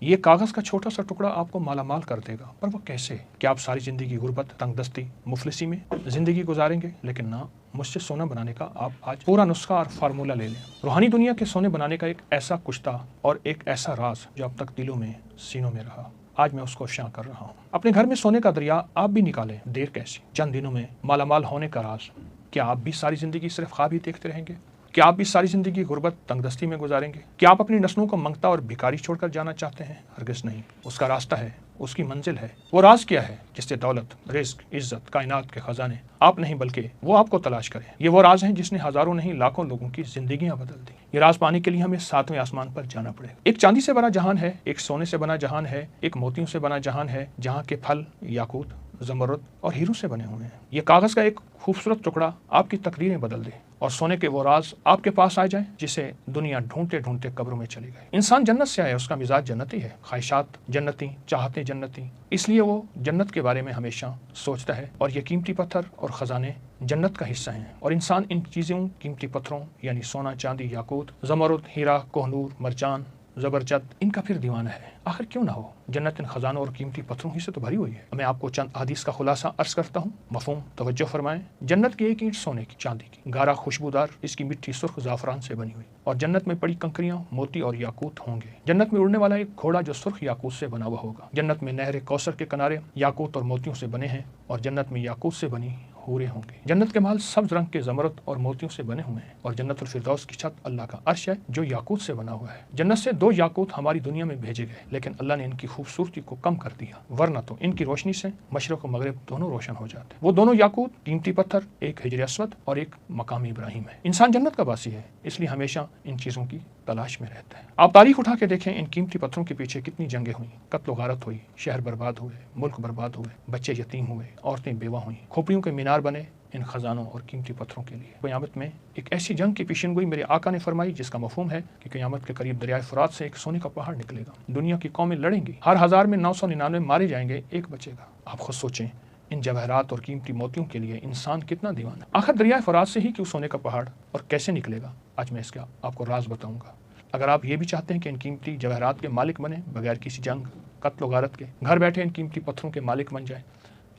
ये कागज़ का छोटा सा टुकड़ा आपको मालामाल कर देगा, पर वो कैसे? क्या आप सारी ज़िंदगी गुर्बत, तंगदस्ती, मुफलिसी में ज़िंदगी गुजारेंगे? लेकिन ना, मुझसे सोना बनाने का आप आज पूरा नुस्खा और फार्मूला ले लें। रूहानी दुनिया के सोने बनाने का एक ऐसा कुश्ता और एक ऐसा राज जो अब तक दिलों में, सीनों में रहा, आज मैं उसको अफ़शा कर रहा हूँ। अपने घर में सोने का दरिया आप भी निकालें, देर कैसी? चंद दिनों में मालामाल होने का राज। क्या आप भी सारी ज़िंदगी सिर्फ ख्वाब ही देखते रहेंगे? क्या आप भी सारी ज़िंदगी गुर्बत, तंगदस्ती में गुजारेंगे? क्या आप अपनी नस्लों को मंगता और भिखारी छोड़कर जाना चाहते हैं? हरगिज़ नहीं। उसका रास्ता है, उसकी मंजिल है। वो राज क्या है जिससे दौलत, रिज़्क, इज़्ज़त, कायनात के ख़जाने आप नहीं बल्कि वो आपको तलाश करें? ये वो राज है जिसने हज़ारों नहीं लाखों लोगों की ज़िंदगियाँ बदल दी। ये राज पाने के लिए हमें 7वें आसमान पर जाना पड़ेगा। एक चांदी से बना जहान है, एक सोने से बना जहान है, एक मोतियों से बना जहान है, जहाँ के फल याकूत, ज़मरुद और हीरों से बने हुए हैं। ये कागज़ का एक खूबसूरत टुकड़ा आपकी तकदीरें बदल दे और सोने के वो राज आपके पास आ जाए जिसे दुनिया ढूंढते ढूंढते कब्रों में चली गई। इंसान जन्नत से आया, उसका मिजाज जन्नती है, ख्वाहिशात जन्नती, चाहते जन्नती, इसलिए वो जन्नत के बारे में हमेशा सोचता है। और ये कीमती पत्थर और ख़जाने जन्नत का हिस्सा हैं और इंसान इन चीज़ों, कीमती पत्थरों यानी सोना, चांदी, याकूत, ज़मरुद, हीरा, कोहनूर, मरजान, ज़बरजद, इनका फिर दीवाना है। आखिर क्यों ना हो? जन्नत इन खजानों और कीमती पत्थरों ही से तो भरी हुई है। मैं आपको चंद हदीस का खुलासा अर्ज करता हूँ, मफहूम तवज्जो फरमाएं। जन्नत की एक ईंट सोने की, चांदी की, गारा खुशबूदार, इसकी मिट्टी सुर्ख ज़ाफ़रान से बनी हुई, और जन्नत में पड़ी कंकरियां मोती और याकूत होंगे। जन्नत में उड़ने वाला एक घोड़ा जो सुर्ख याकूत से बना हुआ होगा। जन्नत में नहर कौसर के किनारे याकूत और मोतियों से बने हैं और जन्नत में याकूत से बनी हूरें होंगे। जन्नत के महल सब्ज रंग के ज़मरुद और मोतियों से बने हुए हैं और जन्नतुल फिरदौस की छत अल्लाह का अर्श है जो याकूत से बना हुआ है। जन्नत से 2 याकूत हमारी दुनिया में भेजे गए, लेकिन अल्लाह ने इनकी खूबसूरती को कम कर दिया, वरना तो इनकी रोशनी से मशरक़ और मगरिब दोनों रोशन हो जाते। वो दोनों याकूत कीमती पत्थर, एक हिजर अस्वद और एक मकाम इब्राहिम है। इंसान जन्नत का वासी है, इसलिए हमेशा इन चीज़ों की तलाश में रहता है। आप तारीख उठा के देखें, इन कीमती पत्थरों के पीछे कितनी जंगें हुई, कत्ल गारत हुई, शहर बर्बाद हुए, मुल्क बर्बाद हुए, बच्चे यतीम हुए, औरतें बेवा हुई, खोपड़ियों के मीनार बने इन खजानों और कीमती पत्थरों के लिए। क़यामत में एक ऐसी जंग की पेशिनगोई मेरे आका ने फरमाई जिसका मफहूम है कि क़यामत के करीब दरियाए फ़ुरात से एक सोने का पहाड़ निकलेगा। दुनिया की कौमें लड़ेंगी, हर 1000 में 999 मारे जाएंगे, एक बचेगा। आप खुद सोचें, इन जवाहरात और कीमती मोतियों के लिए इंसान कितना दीवाना। आखिर दरियाए फ़ुरात से ही क्यों सोने का पहाड़ और कैसे निकलेगा? आज मैं इसका आपको राज बताऊंगा। अगर आप ये भी चाहते हैं कि इन कीमती जवाहरात के मालिक बने, बगैर किसी जंग, कत्ल व गारत के, घर बैठे इन कीमती पत्थरों के मालिक बन जाए,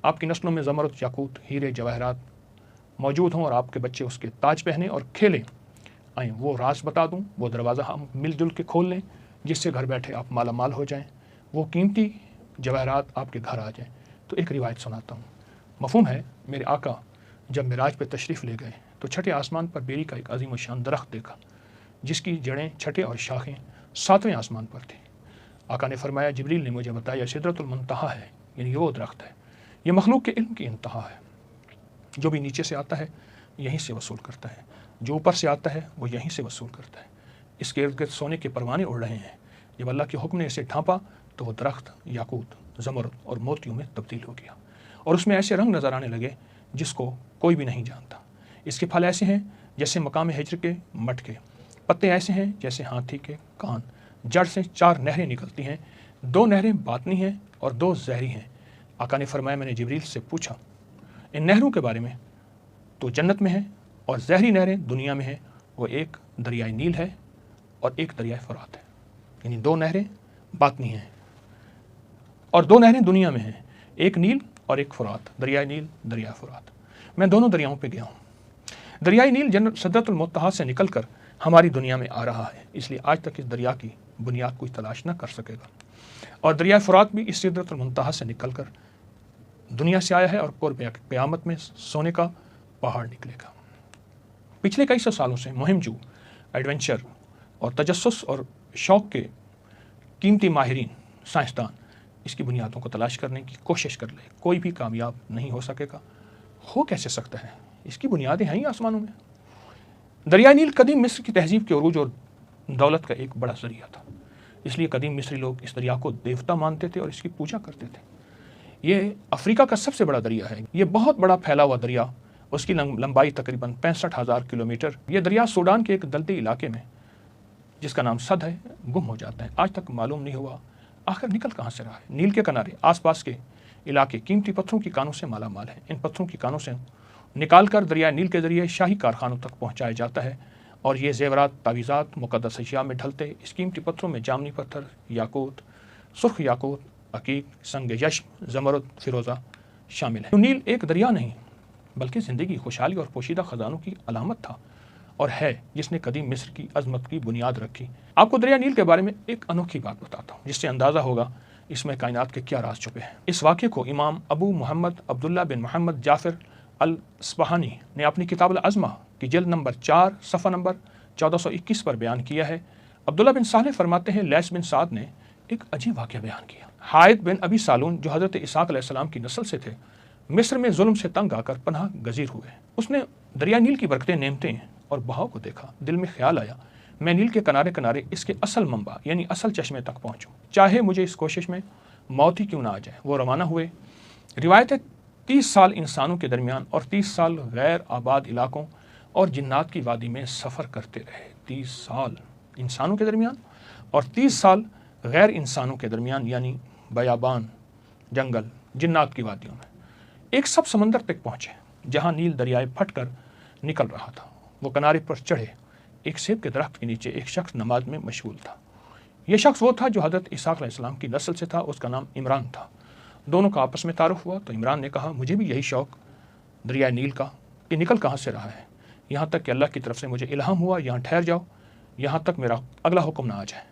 आपकी नस्लों में ज़मरुद, याकूत, हीरे, जवाहरात मौजूद हों और आपके बच्चे उसके ताज पहने और खेलें, आएँ वो राज बता दूं, वो दरवाज़ा हम मिलजुल के खोल लें जिससे घर बैठे आप माला माल हो जाएं, वो कीमती जवाहरात आपके घर आ जाएं। तो एक रिवायत सुनाता हूँ। मफहूम है, मेरे आका जब मिराज पे तशरीफ़ ले गए तो छठे आसमान पर बेरी का एक अजीम शान दरख्त देखा जिसकी जड़ें, छठे और शाखें 7वें आसमान पर थी। आका ने फरमाया, जिब्रील ने मुझे बताया सिदरतुल मुंतहा है, यानी वो दरख्त है, ये मखलूक के इल्म की इंतहा है। जो भी नीचे से आता है यहीं से वसूल करता है, जो ऊपर से आता है वो यहीं से वसूल करता है। इसके इर्द गिर्द सोने के परवाने उड़ रहे हैं। जब अल्लाह के हुक्म ने इसे ढांपा तो वो दरख्त याकूत, ज़मरुद और मोतियों में तब्दील हो गया और उसमें ऐसे रंग नज़र आने लगे जिसको कोई भी नहीं जानता। इसके फल ऐसे हैं जैसे मकाम हिज्र के मटके, पत्ते ऐसे हैं जैसे हाथी के कान, जड़ से 4 नहरें निकलती हैं, 2 नहरें बातनी हैं और 2 ज़हरी हैं। आका ने फरमाया, मैंने जिब्रील से पूछा इन नहरों के बारे में, तो जन्नत में है और ज़हरी नहरें दुनिया में है। वो एक दरियाए नील है और एक दरियाए फ़ुरात है, यानी 2 नहरें बातनी हैं और 2 नहरें दुनिया में हैं, एक नील और एक फ़ुरात, दरियाए नील, दरिया फ़ुरात। मैं दोनों दरियाओं पे गया हूँ। दरियाए नील सिदरतुल मुंतहा से निकलकर हमारी दुनिया में आ रहा है, इसलिए आज तक इस दरिया की बुनियाद कोई तलाश न कर सकेगा। और दरिया फ़ुरात भी इस सिदरतुल मुंतहा से निकलकर दुनिया से आया है और क़यामत में सोने का पहाड़ निकलेगा। पिछले कई सौ सालों से मुहिम जू, एडवेंचर और तजस्सुस और शौक़ के कीमती माहिरीन, साइंसदान इसकी बुनियादों को तलाश करने की कोशिश कर ले, कोई भी कामयाब नहीं हो सकेगा। हो कैसे सकता है? इसकी बुनियादें हैं ही आसमानों में। दरिया नील कदीम मिस्र की तहजीब के उरूज और दौलत का एक बड़ा ज़रिया था, इसलिए कदीम मिस्री लोग इस दरिया को देवता मानते थे और इसकी पूजा करते थे। ये अफ्रीका का सबसे बड़ा दरिया है। ये बहुत बड़ा फैला हुआ दरिया, उसकी लंबाई तकरीबन 65,000 किलोमीटर। ये दरिया सूडान के एक दलदली इलाके में जिसका नाम सद है गुम हो जाता है। आज तक मालूम नहीं हुआ आखिर निकल कहाँ से रहा है। नील के किनारे आसपास के इलाके कीमती पत्थरों की कानों से माला माल हैं। इन पत्थरों की कानों से निकाल कर दरिया नील के ज़रिए शाही कारखानों तक पहुँचाया जाता है और ये ज़ेवरात, तावीज़ात, मुक़द्दस अशिया में ढलते इस कीमती पत्थरों में जामनी पत्थर, याकूत, सुर्ख याकूत, अकीक, संग यश्म, ज़मरुद, फिरोज़ा शामिल है। नील एक दरिया नहीं बल्कि ज़िंदगी, खुशहाली और पोशीदा ख़जानों की अलामत था और है जिसने कदीम मिस्र की अजमत की बुनियाद रखी। आपको दरिया नील के बारे में एक अनोखी बात बताता हूँ जिससे अंदाज़ा होगा इसमें कायनात के क्या राज छुपे हैं। इस वाक़े को इमाम अबू मोहम्मद अब्दुल्ला बिन मोहम्मद जाफ़िर अल-अस्बहानी ने अपनी किताब अल-अज़मा की जिल्द नंबर 4 सफ़ा नंबर 1421 पर बयान किया है। अब्दुल्ला बिन सालेह फरमाते हैं, लैस बिन साद ने एक अजीब वाक़या बयान किया। हायत बिन अबी सालून जो हज़रत इसाक अलैहिस्सलाम की नस्ल से थे, मिस्र में जुल्म से तंग आकर पनाह गज़ीर हुए। उसने दरिया नील की बरकतें, नेमतें और बहाव को देखा। दिल में ख्याल आया, मैं नील के किनारे किनारे इसके असल मंबा यानी असल चश्मे तक पहुँचूँ, चाहे मुझे इस कोशिश में मौत ही क्यों ना आ जाए। वो रवाना हुए। रिवायत है 30 साल इंसानों के दरमियान और 30 साल गैर आबाद इलाकों और जिन्नात की वादी में सफ़र करते रहे। 30 साल इंसानों के दरमियान और 30 साल गैर इंसानों के दरमियान यानी बयाबान, जंगल, जिन्नात की वादियों में। एक सब समंदर तक पहुँचे जहाँ नील दरियाए फट कर निकल रहा था। वो किनारे पर चढ़े। एक सेब के दरख्त के नीचे एक शख्स नमाज में मशगूल था। ये शख्स वो था जो हज़रत इसाक अलैहिस्सलाम की नस्ल से था। उसका नाम इमरान था। दोनों का आपस में तारुफ हुआ तो इमरान ने कहा, मुझे भी यही शौक़ दरिया नील का कि निकल कहाँ से रहा है, यहाँ तक कि अल्लाह की तरफ से मुझे इल्हाम हुआ यहाँ ठहर जाओ, यहाँ तक मेरा अगला हुक्म ना आ जाए।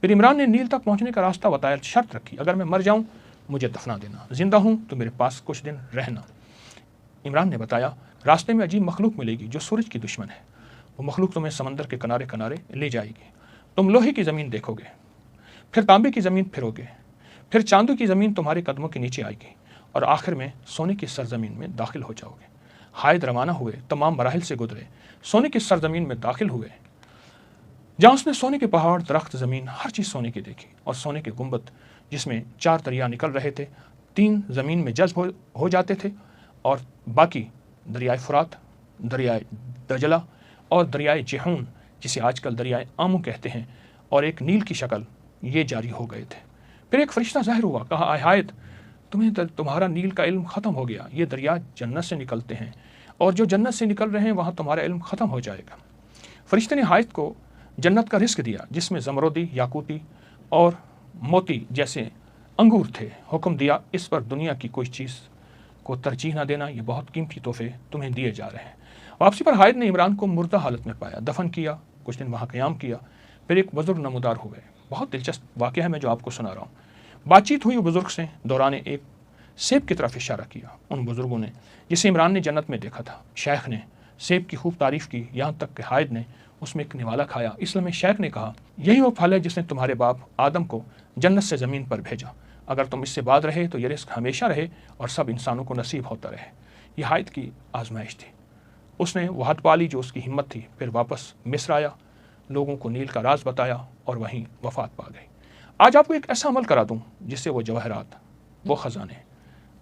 फिर इमरान ने नील तक पहुँचने का रास्ता बताया, शर्त रखी, अगर मैं मर जाऊँ मुझे दफना देना, जिंदा हूँ तो मेरे पास कुछ दिन रहना। इमरान ने बताया, रास्ते में अजीब मखलूक मिलेगी जो सूरज की दुश्मन है। वो मखलूक तुम्हें समंदर के किनारे किनारे ले जाएगी। तुम लोहे की ज़मीन देखोगे, फिर तांबे की ज़मीन फिरोगे, फिर चांदी की ज़मीन तुम्हारे कदमों के नीचे आएगी और आखिर में सोने की सरजमीन में दाखिल हो जाओगे। हायद रवाना हुए, तमाम मराहिल से गुजरे, सोने की सरजमीन में दाखिल हुए जहाँ उसने सोने के पहाड़, दरख्त, ज़मीन, हर चीज़ सोने की देखी और सोने के गुंबद जिसमें 4 दरिया निकल रहे थे। 3 ज़मीन में जज्ब हो जाते थे और बाकी दरियाए फुरात, दरियाए दजला और दरियाए जेहून जिसे आजकल दरियाए आमू कहते हैं और एक नील की शक्ल, ये जारी हो गए थे। फिर एक फरिश्ता ज़ाहिर हुआ, कहा, आय हायत, तुम्हारा नील का इल्म ख़त्म हो गया। ये दरिया जन्नत से निकलते हैं और जो जन्नत से निकल रहे हैं वहाँ तुम्हारा इल्म ख़त्म हो जाएगा। फरिश्ते ने हायत को जन्नत का रिस्क दिया जिसमें ज़मरुदी, याकूती और मोती जैसे अंगूर थे। हुक्म दिया, इस पर दुनिया की कोई चीज़ को तरजीह न देना, ये बहुत कीमती तोहफे तुम्हें दिए जा रहे हैं। वापसी पर हायत ने इमरान को मुर्दा हालत में पाया, दफन किया, कुछ दिन वहाँ क़याम किया। फिर एक बुज़ुर्ग नमूदार हुए। बहुत दिलचस्प वाक़या है मैं जो आपको सुना रहा हूँ। बातचीत हुई बुज़ुर्ग से, दौरान एक सेब की तरफ इशारा किया उन बुज़ुर्गों ने जिसे इमरान ने जन्नत में देखा था। शेख ने सेब की खूब तारीफ़ की, यहाँ तक कि हायद ने उसमें एक निवाला खाया। इसलिए शेख ने कहा, यही वो फल है जिसने तुम्हारे बाप आदम को जन्नत से ज़मीन पर भेजा। अगर तुम इससे बाद रहे तो ये रिस्क हमेशा रहे और सब इंसानों को नसीब होता रहे। ये हायद की आजमाइश थी। उसने वो हद पा ली जो उसकी हिम्मत थी। फिर वापस मिस्र आया, लोगों को नील का राज बताया और वहीं वफ़ात पा गई। आज आपको एक ऐसा अमल करा दूं जिससे वो जवाहरात, वो ख़जाने,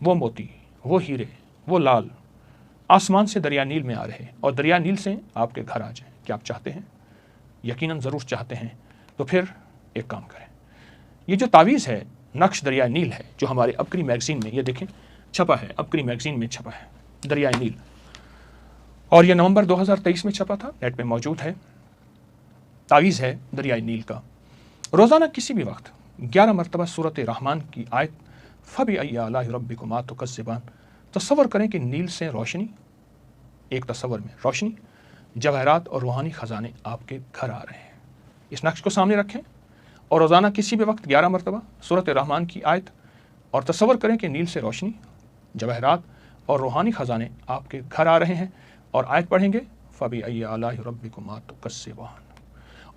वो मोती, वो हीरे, वो लाल आसमान से दरिया नील में आ रहे और दरिया नील से आपके घर आ जाएं। क्या आप चाहते हैं? यकीनन ज़रूर चाहते हैं। तो फिर एक काम करें, ये जो तावीज़ है नक्श दरिया नील है जो हमारे अबकरी मैगज़ीन में, ये देखें छपा है, अबकरी मैगज़ीन में छपा है दरिया नील, और ये नवंबर 2023 में छपा था, नेट पे मौजूद है। तावीज़ है दरिया नील का। रोज़ाना किसी भी वक्त 11 मरतबा सूरत रहमान की आयत फ़बी आलाइ रब्बिकुमा तुकज़्ज़िबान तसव्वुर करें कि नील से रोशनी, एक तसव्वुर में रोशनी, जवाहरात और रूहानी ख़जाने आपके घर आ रहे हैं। इस नक्श को सामने रखें और रोज़ाना किसी भी वक्त 11 मरतबा सूरत रहमान की आयत और तसव्वुर करें कि नील से रोशनी, जवाहरात और रूहानी ख़जाने आपके घर आ रहे हैं और आयत पढ़ेंगे फ़बी आलाइ रब्बिकुमा तुकज़्ज़िबान।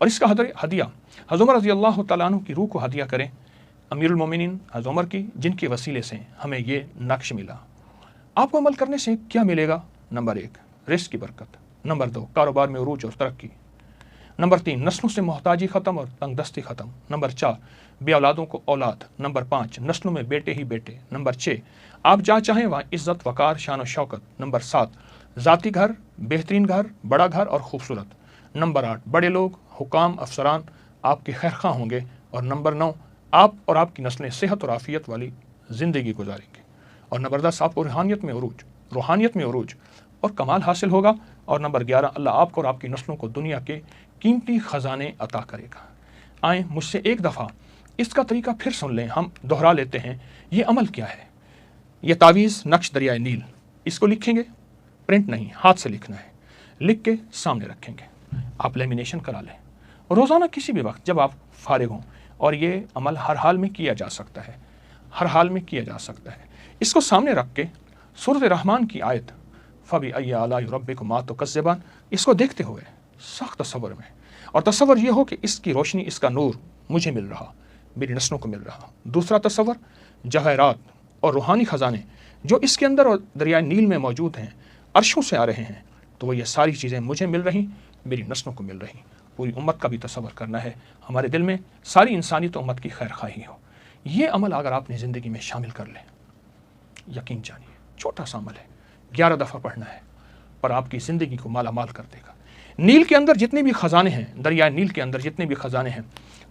और इसका हदिया हज़रत उमर रज़ी अल्लाह तआला अन्हु की रूह को हदिया करें, अमीरुल मोमिनीन हज़रत उमर की, जिनके वसीले से हमें ये नक्श मिला। आपको अमल करने से क्या मिलेगा? नंबर 1 रिस्क की बरकत, नंबर 2 कारोबार में उरूज और तरक्की, नंबर 3 नस्लों से मोहताजी ख़त्म और तंगदस्ती ख़त्म, नंबर 4 बे औलादों को औलाद, नंबर 5 नस्लों में बेटे ही बेटे, नंबर 6 आप जहाँ चाहें वहाँ इज़्ज़त, वक़ार, शान और शौकत, नंबर 7 ज़ाती घर, बेहतरीन घर, बड़ा घर और ख़ूबसूरत, नंबर 8 बड़े लोग, हुकाम, अफसरान आपके खैरख़्वाह होंगे, और नंबर 9 आप और आपकी नस्लें सेहत और आफ़ियत वाली ज़िंदगी गुजारेंगे, और नंबर 10 आपको रूहानियत में उरूज और कमाल हासिल होगा, और नंबर 11 अल्लाह आपको और आपकी नस्लों को दुनिया के कीमती ख़जाने अता करेगा। आएँ मुझसे एक दफ़ा इसका तरीका फिर सुन लें, हम दोहरा लेते हैं। ये अमल क्या है? ये तावीज़ नक्श दरियाए नील, इसको लिखेंगे, प्रिंट नहीं, हाथ से लिखना है, लिख के सामने रखेंगे, आप लेमिनेशन करा लें रोज़ाना किसी भी वक्त जब आप फारिग हों। और ये अमल हर हाल में किया जा सकता है, हर हाल में किया जा सकता है। इसको सामने रख के सूरत रहमान की आयत फ़बी अय्यि आलाइ रब्बिकुमा तुकज़्ज़िबान, इसको देखते हुए सख्त तसव्वुर में, और तसव्वुर ये हो कि इसकी रोशनी, इसका नूर मुझे मिल रहा, मेरी नस्लों को मिल रहा। दूसरा तसव्वुर, जवाहरात और रूहानी ख़जाने जो इसके अंदर और दरियाए नील में मौजूद हैं, अर्शों से आ रहे हैं, तो वो ये सारी चीज़ें मुझे मिल रही, मेरी नस्लों को मिल रही। पूरी उम्मत का भी तसव्वुर करना है, हमारे दिल में सारी इंसानियत तो उम्मत की खैर खाही हो। ये अमल अगर आपने ज़िंदगी में शामिल कर लें, यकीन जानिए छोटा सा अमल है, 11 दफ़ा पढ़ना है, पर आपकी ज़िंदगी को माला माल कर देगा। नील के अंदर जितने भी ख़जाने हैं, दरियाए नील के अंदर जितने भी ख़जाने हैं,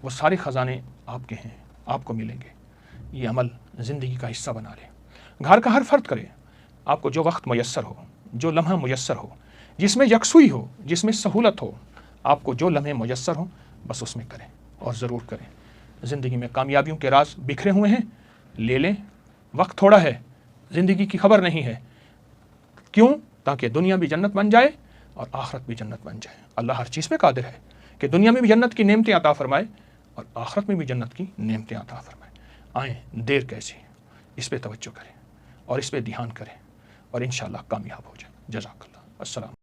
वो सारे ख़जाने आपके हैं, आपको मिलेंगे। ये अमल ज़िंदगी का हिस्सा बना लें। घर का हर फ़र्द करे, आपको जो वक्त मुयस्सर हो, जो लम्हा मुयस्सर हो, जिसमें यकसुई हो, जिसमें सहूलत हो, आपको जो लम्हे मुयस्सर हो बस उसमें करें, और ज़रूर करें। ज़िंदगी में कामयाबियों के राज बिखरे हुए हैं, ले लें। वक्त थोड़ा है, ज़िंदगी की खबर नहीं है। क्यों? ताकि दुनिया भी जन्नत बन जाए और आखिरत भी जन्नत बन जाए। अल्लाह हर चीज़ पे कादिर है कि दुनिया में भी जन्नत की नेमतें अता फरमाए और आखिरत में भी जन्नत की नेमतें अता फरमाए। आएँ, देर कैसी, इस पे तवज्जो करें और इस पे ध्यान करें, और इंशाअल्लाह कामयाब हो जाए। जज़ाकल्लाह। अस्सलाम।